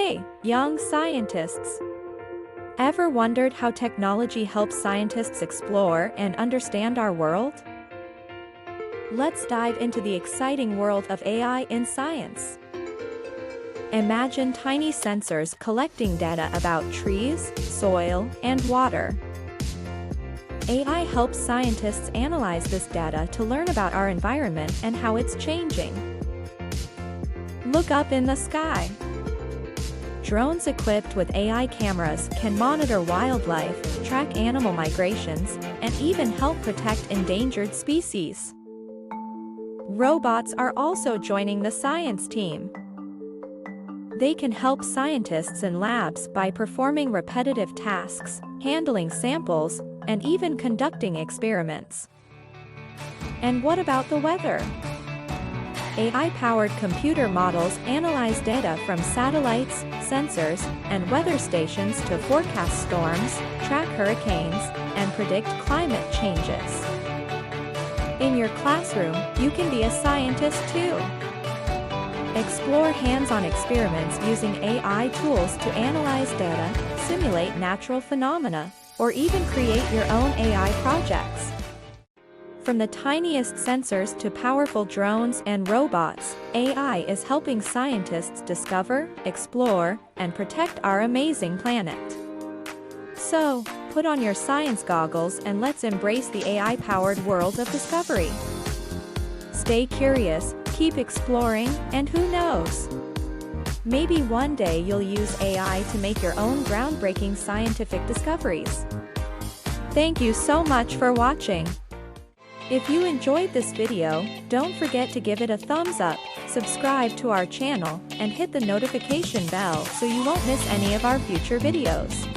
Hey, young scientists! Ever wondered how technology helps scientists explore and understand our world? Let's dive into the exciting world of AI in science. Imagine tiny sensors collecting data about trees, soil, and water. AI helps scientists analyze this data to learn about our environment and how it's changing. Look up in the sky. Drones equipped with AI cameras can monitor wildlife, track animal migrations, and even help protect endangered species. Robots are also joining the science team. They can help scientists in labs by performing repetitive tasks, handling samples, and even conducting experiments. And what about the weather? AI-powered computer models analyze data from satellites, sensors, and weather stations to forecast storms, track hurricanes, and predict climate changes. In your classroom, you can be a scientist too. Explore hands-on experiments using AI tools to analyze data, simulate natural phenomena, or even create your own AI projects. From the tiniest sensors to powerful drones and robots, AI is helping scientists discover, explore, and protect our amazing planet. So, put on your science goggles and let's embrace the AI-powered world of discovery. Stay curious, keep exploring, and who knows? Maybe one day you'll use AI to make your own groundbreaking scientific discoveries. Thank you so much for watching. If you enjoyed this video, don't forget to give it a thumbs up, subscribe to our channel, and hit the notification bell so you won't miss any of our future videos.